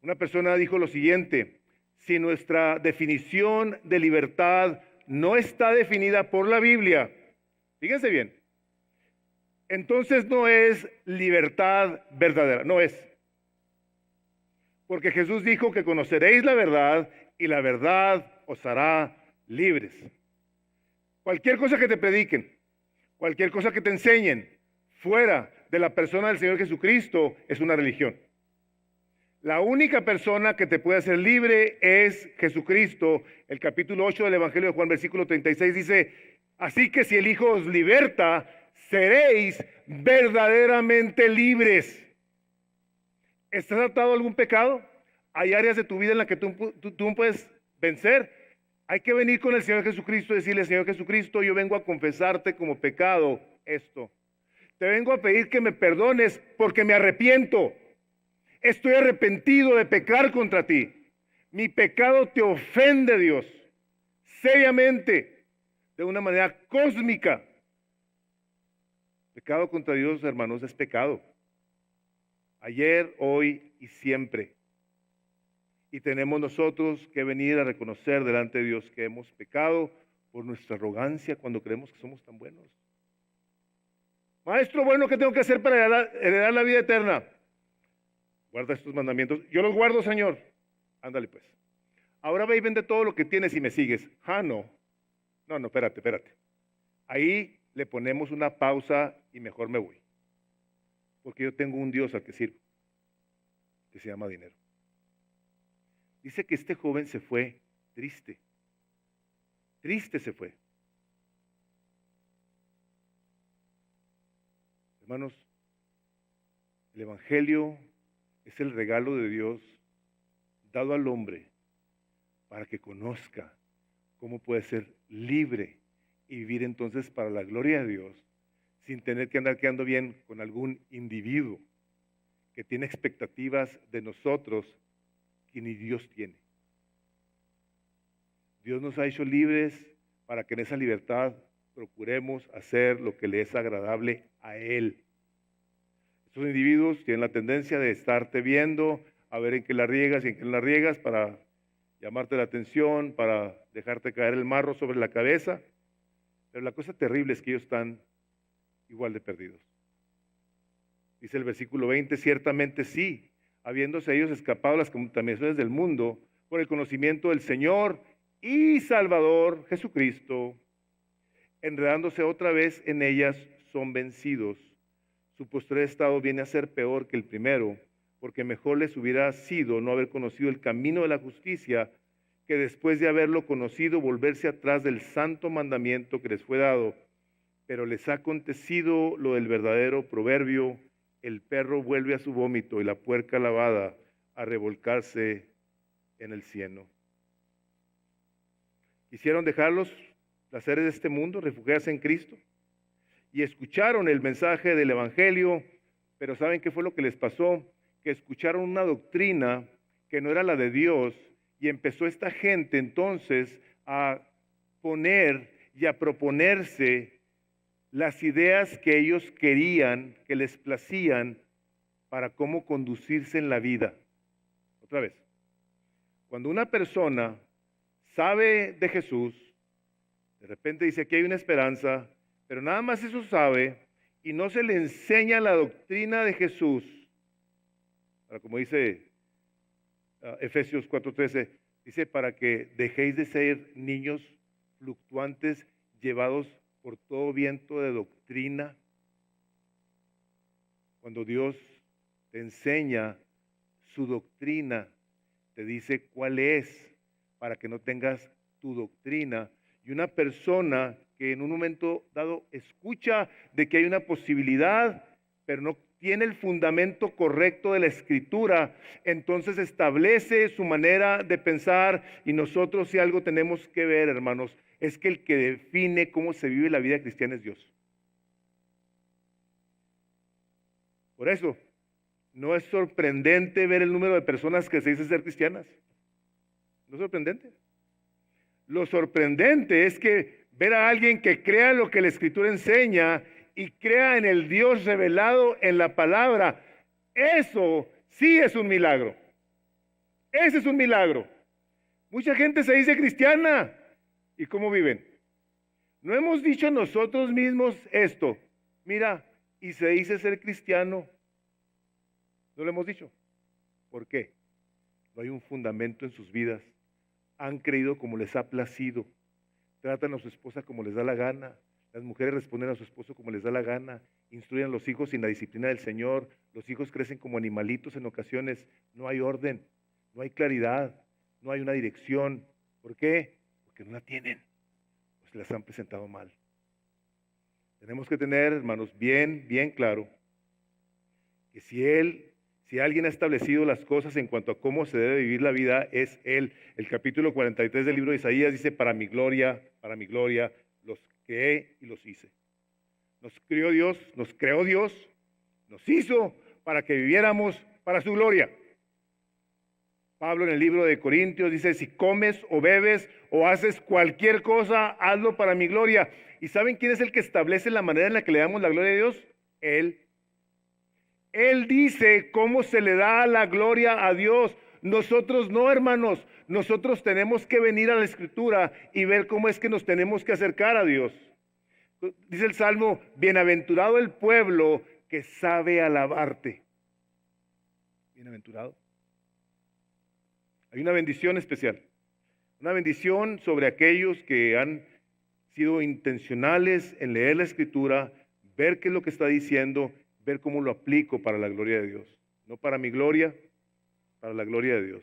Una persona dijo lo siguiente, si nuestra definición de libertad no está definida por la Biblia, fíjense bien, entonces no es libertad verdadera, no es. Porque Jesús dijo que conoceréis la verdad y la verdad os hará libres. Cualquier cosa que te prediquen, cualquier cosa que te enseñen fuera de la persona del Señor Jesucristo es una religión. La única persona que te puede hacer libre es Jesucristo. El capítulo 8 del Evangelio de Juan, versículo 36 dice, así que si el Hijo os liberta, seréis verdaderamente libres. ¿Estás atado a algún pecado? ¿Hay áreas de tu vida en las que tú no puedes vencer? Hay que venir con el Señor Jesucristo y decirle, Señor Jesucristo, yo vengo a confesarte como pecado esto. Te vengo a pedir que me perdones porque me arrepiento. Estoy arrepentido de pecar contra ti. Mi pecado te ofende, Dios, seriamente, de una manera cósmica. Pecado contra Dios, hermanos, es pecado. Ayer, hoy y siempre. Y tenemos nosotros que venir a reconocer delante de Dios que hemos pecado por nuestra arrogancia cuando creemos que somos tan buenos. Maestro, bueno, ¿qué tengo que hacer para heredar la vida eterna? Guarda estos mandamientos. Yo los guardo, Señor. Ándale pues. Ahora ve y vende todo lo que tienes y me sigues. No, espérate. Ahí le ponemos una pausa y mejor me voy. Porque yo tengo un Dios al que sirvo, que se llama dinero. Dice que este joven se fue triste. Triste se fue. Hermanos, el Evangelio es el regalo de Dios dado al hombre para que conozca cómo puede ser libre y vivir entonces para la gloria de Dios sin tener que andar quedando bien con algún individuo que tiene expectativas de nosotros que ni Dios tiene. Dios nos ha hecho libres para que en esa libertad procuremos hacer lo que le es agradable a Él. Estos individuos tienen la tendencia de estarte viendo, a ver en qué la riegas y en qué no la riegas para llamarte la atención, para dejarte caer el marro sobre la cabeza. Pero la cosa terrible es que ellos están igual de perdidos. Dice el versículo 20, ciertamente sí, habiéndose ellos escapado las contaminaciones del mundo por el conocimiento del Señor y Salvador Jesucristo, enredándose otra vez en ellas, son vencidos. Su posterior estado viene a ser peor que el primero, porque mejor les hubiera sido no haber conocido el camino de la justicia, que después de haberlo conocido volverse atrás del santo mandamiento que les fue dado. Pero les ha acontecido lo del verdadero proverbio: el perro vuelve a su vómito y la puerca lavada a revolcarse en el cieno. Quisieron dejar los placeres de este mundo, refugiarse en Cristo, y escucharon el mensaje del Evangelio, pero ¿saben qué fue lo que les pasó? Que escucharon una doctrina que no era la de Dios, y empezó esta gente entonces a poner y a proponerse las ideas que ellos querían, que les placían, para cómo conducirse en la vida. Otra vez, cuando una persona sabe de Jesús, de repente dice: aquí hay una esperanza, pero nada más eso sabe, y no se le enseña la doctrina de Jesús. Ahora, como dice Efesios 4:13, dice: para que dejéis de ser niños fluctuantes, llevados por todo viento de doctrina. Cuando Dios te enseña su doctrina, te dice cuál es, para que no tengas tu doctrina. Y una persona que en un momento dado escucha de que hay una posibilidad, pero no tiene el fundamento correcto de la Escritura, entonces establece su manera de pensar. Y nosotros, si algo tenemos que ver, hermanos, es que el que define cómo se vive la vida cristiana es Dios. Por eso, no es sorprendente ver el número de personas que se dicen ser cristianas. No es sorprendente. Lo sorprendente es que ver a alguien que crea lo que la Escritura enseña y crea en el Dios revelado en la palabra. Eso sí es un milagro. Ese es un milagro. Mucha gente se dice cristiana. ¿Y cómo viven? No hemos dicho nosotros mismos esto. Mira, y se dice ser cristiano. No lo hemos dicho. ¿Por qué? No hay un fundamento en sus vidas. Han creído como les ha placido. Tratan a su esposa como les da la gana. Las mujeres responden a su esposo como les da la gana. Instruyen a los hijos sin la disciplina del Señor. Los hijos crecen como animalitos en ocasiones. No hay orden, no hay claridad, no hay una dirección. ¿Por qué? Porque no la tienen. Pues las han presentado mal. Tenemos que tener, hermanos, bien claro que si alguien ha establecido las cosas en cuanto a cómo se debe vivir la vida, es Él. El capítulo 43 del libro de Isaías dice: para mi gloria, los creé y los hice. Nos creó Dios, nos hizo para que viviéramos para su gloria. Pablo en el libro de Corintios dice: si comes o bebes o haces cualquier cosa, hazlo para mi gloria. ¿Y saben quién es el que establece la manera en la que le damos la gloria a Dios? Él. Él dice cómo se le da la gloria a Dios. Nosotros no, hermanos. Nosotros tenemos que venir a la Escritura y ver cómo es que nos tenemos que acercar a Dios. Dice el Salmo: bienaventurado el pueblo que sabe alabarte. Bienaventurado. Hay una bendición especial. Una bendición sobre aquellos que han sido intencionales en leer la Escritura, ver qué es lo que está diciendo, ver cómo lo aplico para la gloria de Dios. No para mi gloria, para la gloria de Dios.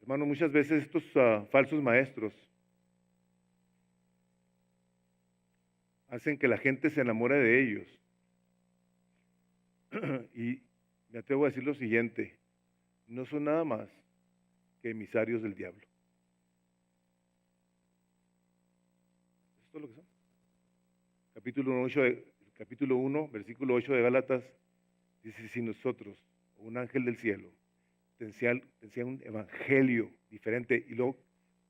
Hermano, muchas veces estos falsos maestros hacen que la gente se enamore de ellos. Y me atrevo a decir lo siguiente: no son nada más que emisarios del diablo. Esto es lo que son. Capítulo 1, versículo 8 de Gálatas dice: si nosotros, un ángel del cielo, te enseña un evangelio diferente. Y luego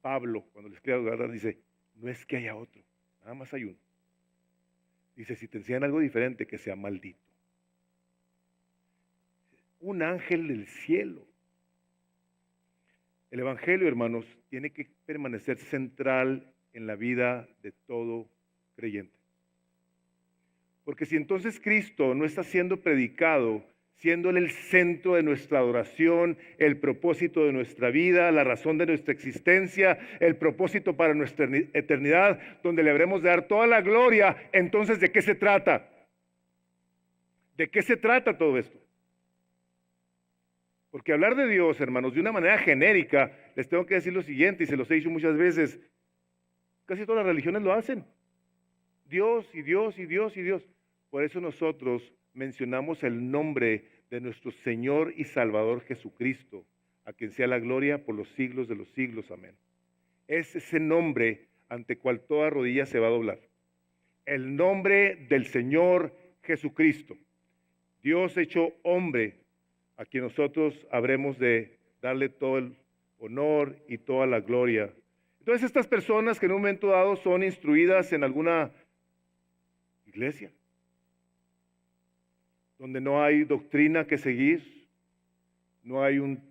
Pablo, cuando le escribe a los Gálatas, dice: no es que haya otro, nada más hay uno. Dice: si te enseñan algo diferente, que sea maldito. Un ángel del cielo. El evangelio, hermanos, tiene que permanecer central en la vida de todo creyente. Porque si entonces Cristo no está siendo predicado, siendo Él el centro de nuestra adoración, el propósito de nuestra vida, la razón de nuestra existencia, el propósito para nuestra eternidad, donde le habremos de dar toda la gloria, entonces ¿de qué se trata? ¿De qué se trata todo esto? Porque hablar de Dios, hermanos, de una manera genérica, les tengo que decir lo siguiente, y se los he dicho muchas veces, casi todas las religiones lo hacen. Dios y Dios y Dios y Dios. Por eso nosotros mencionamos el nombre de nuestro Señor y Salvador Jesucristo, a quien sea la gloria por los siglos de los siglos. Amén. Es ese nombre ante cual toda rodilla se va a doblar. El nombre del Señor Jesucristo. Dios hecho hombre, a quien nosotros habremos de darle todo el honor y toda la gloria. Entonces estas personas que en un momento dado son instruidas en alguna iglesia, donde no hay doctrina que seguir, no hay un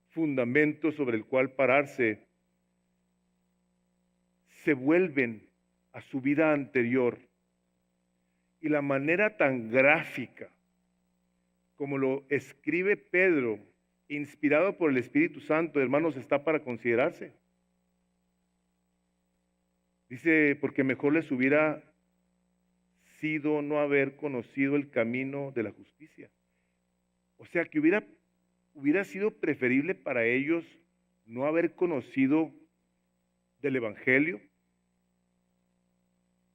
fundamento sobre el cual pararse, se vuelven a su vida anterior. Y la manera tan gráfica como lo escribe Pedro, inspirado por el Espíritu Santo, hermanos, está para considerarse. Dice, porque mejor les hubiera sido no haber conocido el camino de la justicia. O sea que hubiera sido preferible para ellos no haber conocido del Evangelio.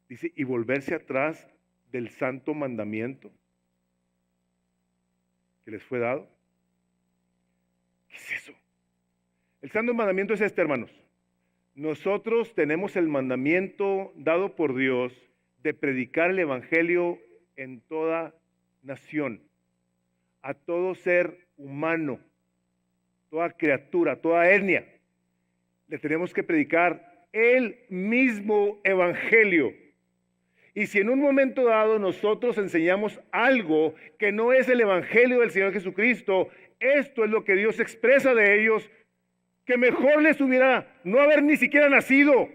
Dice, y volverse atrás del santo mandamiento que les fue dado. ¿Qué es eso? El santo mandamiento es este, hermanos. Nosotros tenemos el mandamiento dado por Dios de predicar el Evangelio en toda nación, a todo ser humano, toda criatura, toda etnia. Le tenemos que predicar el mismo Evangelio. Y si en un momento dado nosotros enseñamos algo que no es el Evangelio del Señor Jesucristo, esto es lo que Dios expresa de ellos, que mejor les hubiera no haber ni siquiera nacido,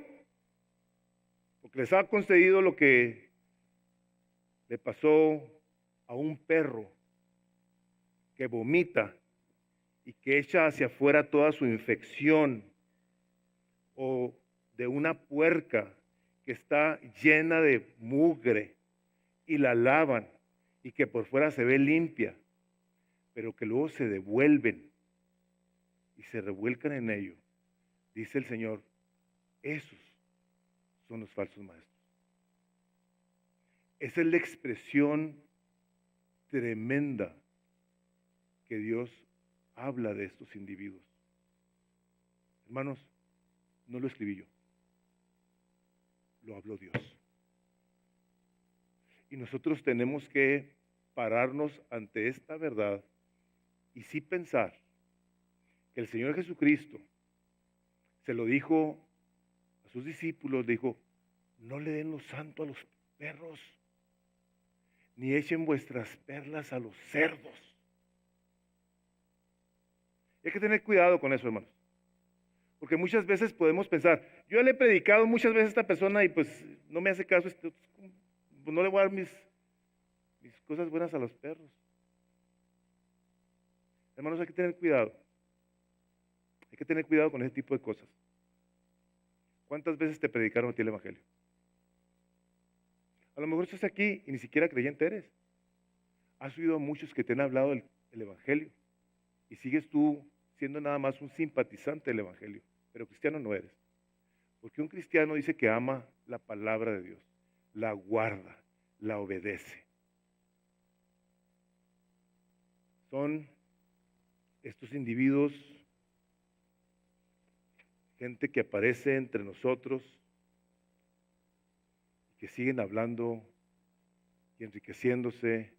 porque les ha concedido lo que le pasó a un perro que vomita y que echa hacia afuera toda su infección, o de una puerca que está llena de mugre y la lavan y que por fuera se ve limpia, pero que luego se devuelven y se revuelcan en ello. Dice el Señor, esos son los falsos maestros. Esa es la expresión tremenda que Dios habla de estos individuos. Hermanos, no lo escribí yo, lo habló Dios. Y nosotros tenemos que pararnos ante esta verdad y sí pensar que el Señor Jesucristo se lo dijo a sus discípulos, dijo, no le den lo santo a los perros, ni echen vuestras perlas a los cerdos. Hay que tener cuidado con eso, hermanos. Porque muchas veces podemos pensar, yo le he predicado muchas veces a esta persona y pues no me hace caso, pues no le voy a dar mis cosas buenas a los perros. Hermanos, hay que tener cuidado. Hay que tener cuidado con ese tipo de cosas. ¿Cuántas veces te predicaron a ti el Evangelio? A lo mejor estás aquí y ni siquiera creyente eres. Has oído a muchos que te han hablado del Evangelio y sigues tú siendo nada más un simpatizante del Evangelio, pero cristiano no eres. Porque un cristiano dice que ama la palabra de Dios, la guarda, la obedece. Son estos individuos, gente que aparece entre nosotros, que siguen hablando y enriqueciéndose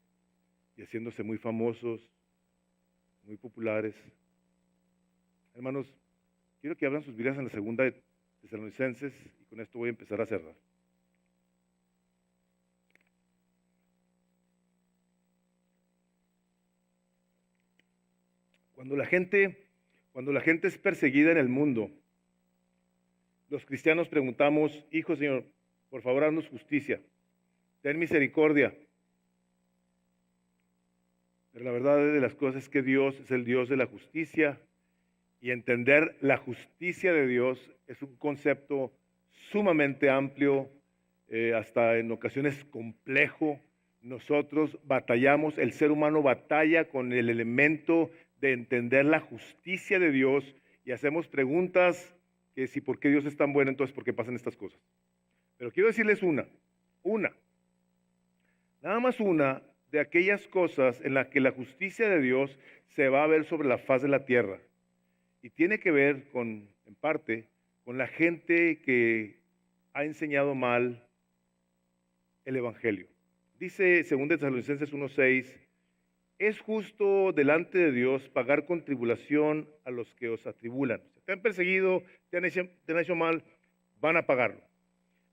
y haciéndose muy famosos, muy populares. Hermanos, quiero que abran sus Biblias en la segunda de Tesalonicenses y con esto voy a empezar a cerrar. Cuando la gente es perseguida en el mundo, los cristianos preguntamos, hijo Señor, por favor haznos justicia. ten misericordia. Pero la verdad de las cosas es que Dios es el Dios de la justicia, y entender la justicia de Dios es un concepto sumamente amplio, hasta en ocasiones complejo. Nosotros batallamos, el ser humano batalla con el elemento de entender la justicia de Dios y hacemos preguntas que si por qué Dios es tan bueno, entonces por qué pasan estas cosas. Pero quiero decirles nada más una de aquellas cosas en las que la justicia de Dios se va a ver sobre la faz de la tierra. Y tiene que ver con, en parte, con la gente que ha enseñado mal el Evangelio. Dice 2 Tesalonicenses 1:6, es justo delante de Dios pagar con tribulación a los que os atribulan. Si te han perseguido, te han hecho mal, van a pagarlo.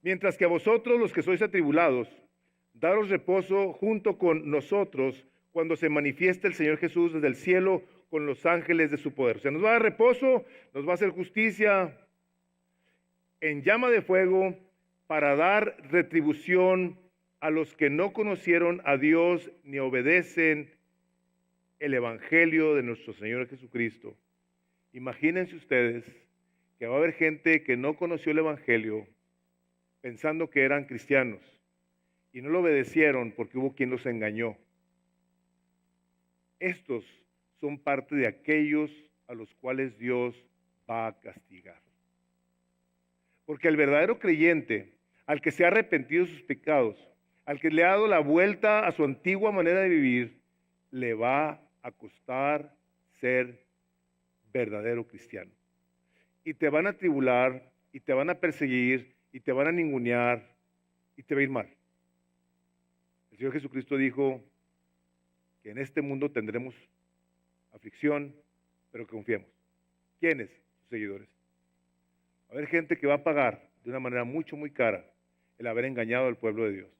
Mientras que a vosotros, los que sois atribulados, daros reposo junto con nosotros cuando se manifieste el Señor Jesús desde el cielo con los ángeles de su poder. O sea, nos va a dar reposo, nos va a hacer justicia en llama de fuego para dar retribución a los que no conocieron a Dios ni obedecen el Evangelio de nuestro Señor Jesucristo. Imagínense ustedes que va a haber gente que no conoció el Evangelio pensando que eran cristianos y no lo obedecieron porque hubo quien los engañó. Estos son parte de aquellos a los cuales Dios va a castigar. Porque el verdadero creyente, al que se ha arrepentido de sus pecados, al que le ha dado la vuelta a su antigua manera de vivir, le va a costar ser verdadero cristiano. Y te van a tribular, y te van a perseguir, y te van a ningunear, y te va a ir mal. El Señor Jesucristo dijo que en este mundo tendremos aflicción, pero que confiemos. ¿Quiénes? Sus seguidores. Va a haber gente que va a pagar de una manera muy cara el haber engañado al pueblo de Dios.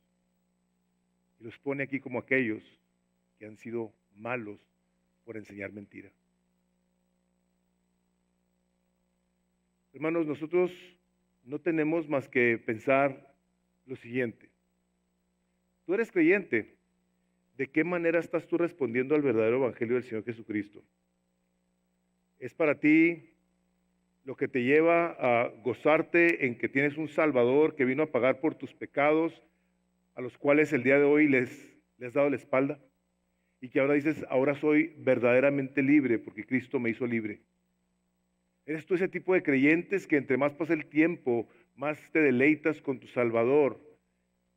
Y los pone aquí como aquellos que han sido malos por enseñar mentira. Hermanos, nosotros no tenemos más que pensar lo siguiente. Tú eres creyente. ¿De qué manera estás tú respondiendo al verdadero evangelio del Señor Jesucristo? ¿Es para ti lo que te lleva a gozarte en que tienes un Salvador que vino a pagar por tus pecados, a los cuales el día de hoy les has dado la espalda? Y que ahora dices, ahora soy verdaderamente libre porque Cristo me hizo libre. ¿Eres tú ese tipo de creyentes que entre más pasa el tiempo, más te deleitas con tu Salvador,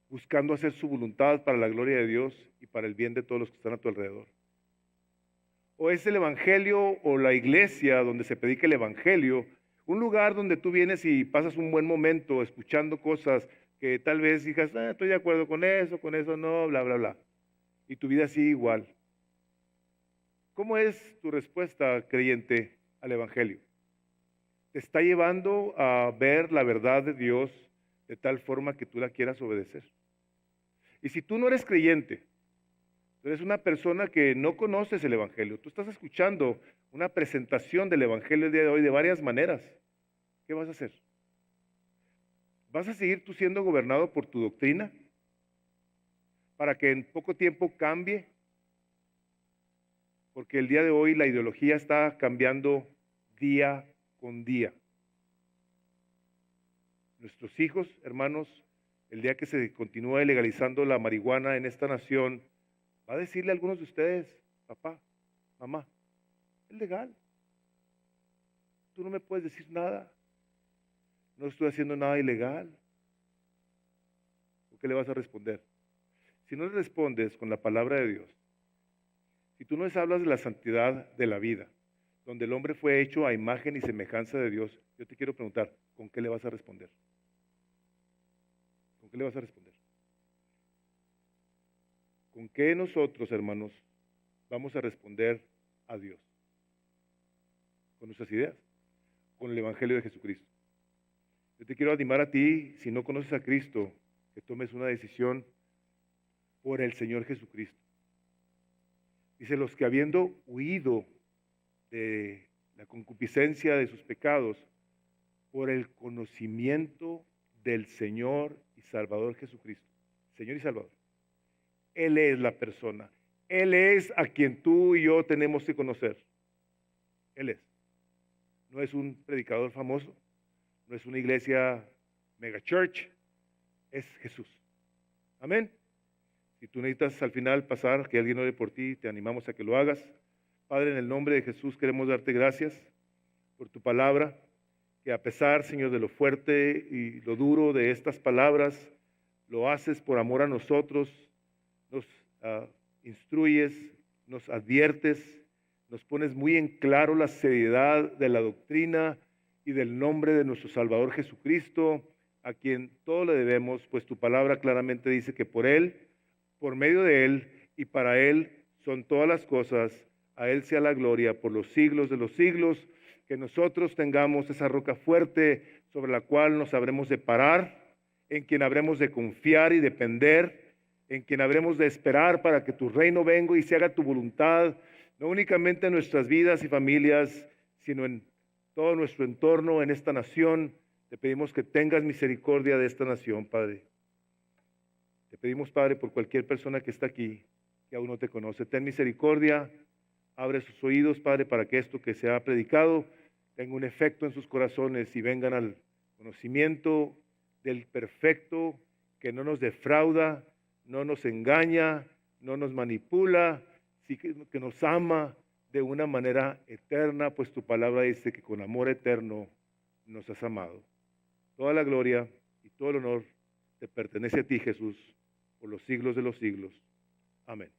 buscando hacer su voluntad para la gloria de Dios y para el bien de todos los que están a tu alrededor? ¿O es el evangelio o la iglesia donde se predica el evangelio un lugar donde tú vienes y pasas un buen momento escuchando cosas que tal vez digas, estoy de acuerdo con eso no, bla, bla, bla? Y tu vida sigue igual. ¿Cómo es tu respuesta, creyente, al evangelio? ¿Te está llevando a ver la verdad de Dios de tal forma que tú la quieras obedecer? Y si tú no eres creyente, tú eres una persona que no conoces el evangelio, tú estás escuchando una presentación del evangelio el día de hoy de varias maneras, ¿qué vas a hacer? ¿Vas a seguir tú siendo gobernado por tu doctrina para que en poco tiempo cambie? Porque el día de hoy la ideología está cambiando día con día. Nuestros hijos, hermanos, el día que se continúe legalizando la marihuana en esta nación, va a decirle a algunos de ustedes, papá, mamá, es legal. Tú no me puedes decir nada. No estoy haciendo nada ilegal. ¿O qué le vas a responder? Si no le respondes con la palabra de Dios, si tú no les hablas de la santidad de la vida, donde el hombre fue hecho a imagen y semejanza de Dios, yo te quiero preguntar, ¿con qué le vas a responder? ¿Con qué le vas a responder? ¿Con qué nosotros, hermanos, vamos a responder a Dios? ¿Con nuestras ideas? ¿Con el evangelio de Jesucristo? Yo te quiero animar a ti, si no conoces a Cristo, que tomes una decisión por el Señor Jesucristo. Dice, los que habiendo huido de la concupiscencia de sus pecados, por el conocimiento del Señor y Salvador Jesucristo, Señor y Salvador. Él es la persona. Él es a quien tú y yo tenemos que conocer. Él es. No es un predicador famoso, no es una iglesia mega church, es Jesús. Amén. Si tú necesitas al final pasar, que alguien ore por ti, te animamos a que lo hagas. Padre, en el nombre de Jesús queremos darte gracias por tu palabra, que a pesar, Señor, de lo fuerte y lo duro de estas palabras, lo haces por amor a nosotros, nos instruyes, nos adviertes, nos pones muy en claro la seriedad de la doctrina y del nombre de nuestro Salvador Jesucristo, a quien todo le debemos, pues tu palabra claramente dice que por Él, por medio de Él y para Él son todas las cosas, a Él sea la gloria por los siglos de los siglos, que nosotros tengamos esa roca fuerte sobre la cual nos habremos de parar, en quien habremos de confiar y depender, en quien habremos de esperar para que tu reino venga y se haga tu voluntad, no únicamente en nuestras vidas y familias, sino en todo nuestro entorno, en esta nación. Te pedimos que tengas misericordia de esta nación, Padre. Te pedimos, Padre, por cualquier persona que está aquí, que aún no te conoce, ten misericordia, abre sus oídos, Padre, para que esto que se ha predicado tenga un efecto en sus corazones y vengan al conocimiento del perfecto, que no nos defrauda, no nos engaña, no nos manipula, sí que nos ama de una manera eterna, pues tu palabra dice que con amor eterno nos has amado. Toda la gloria y todo el honor te pertenece a ti, Jesús, por los siglos de los siglos. Amén.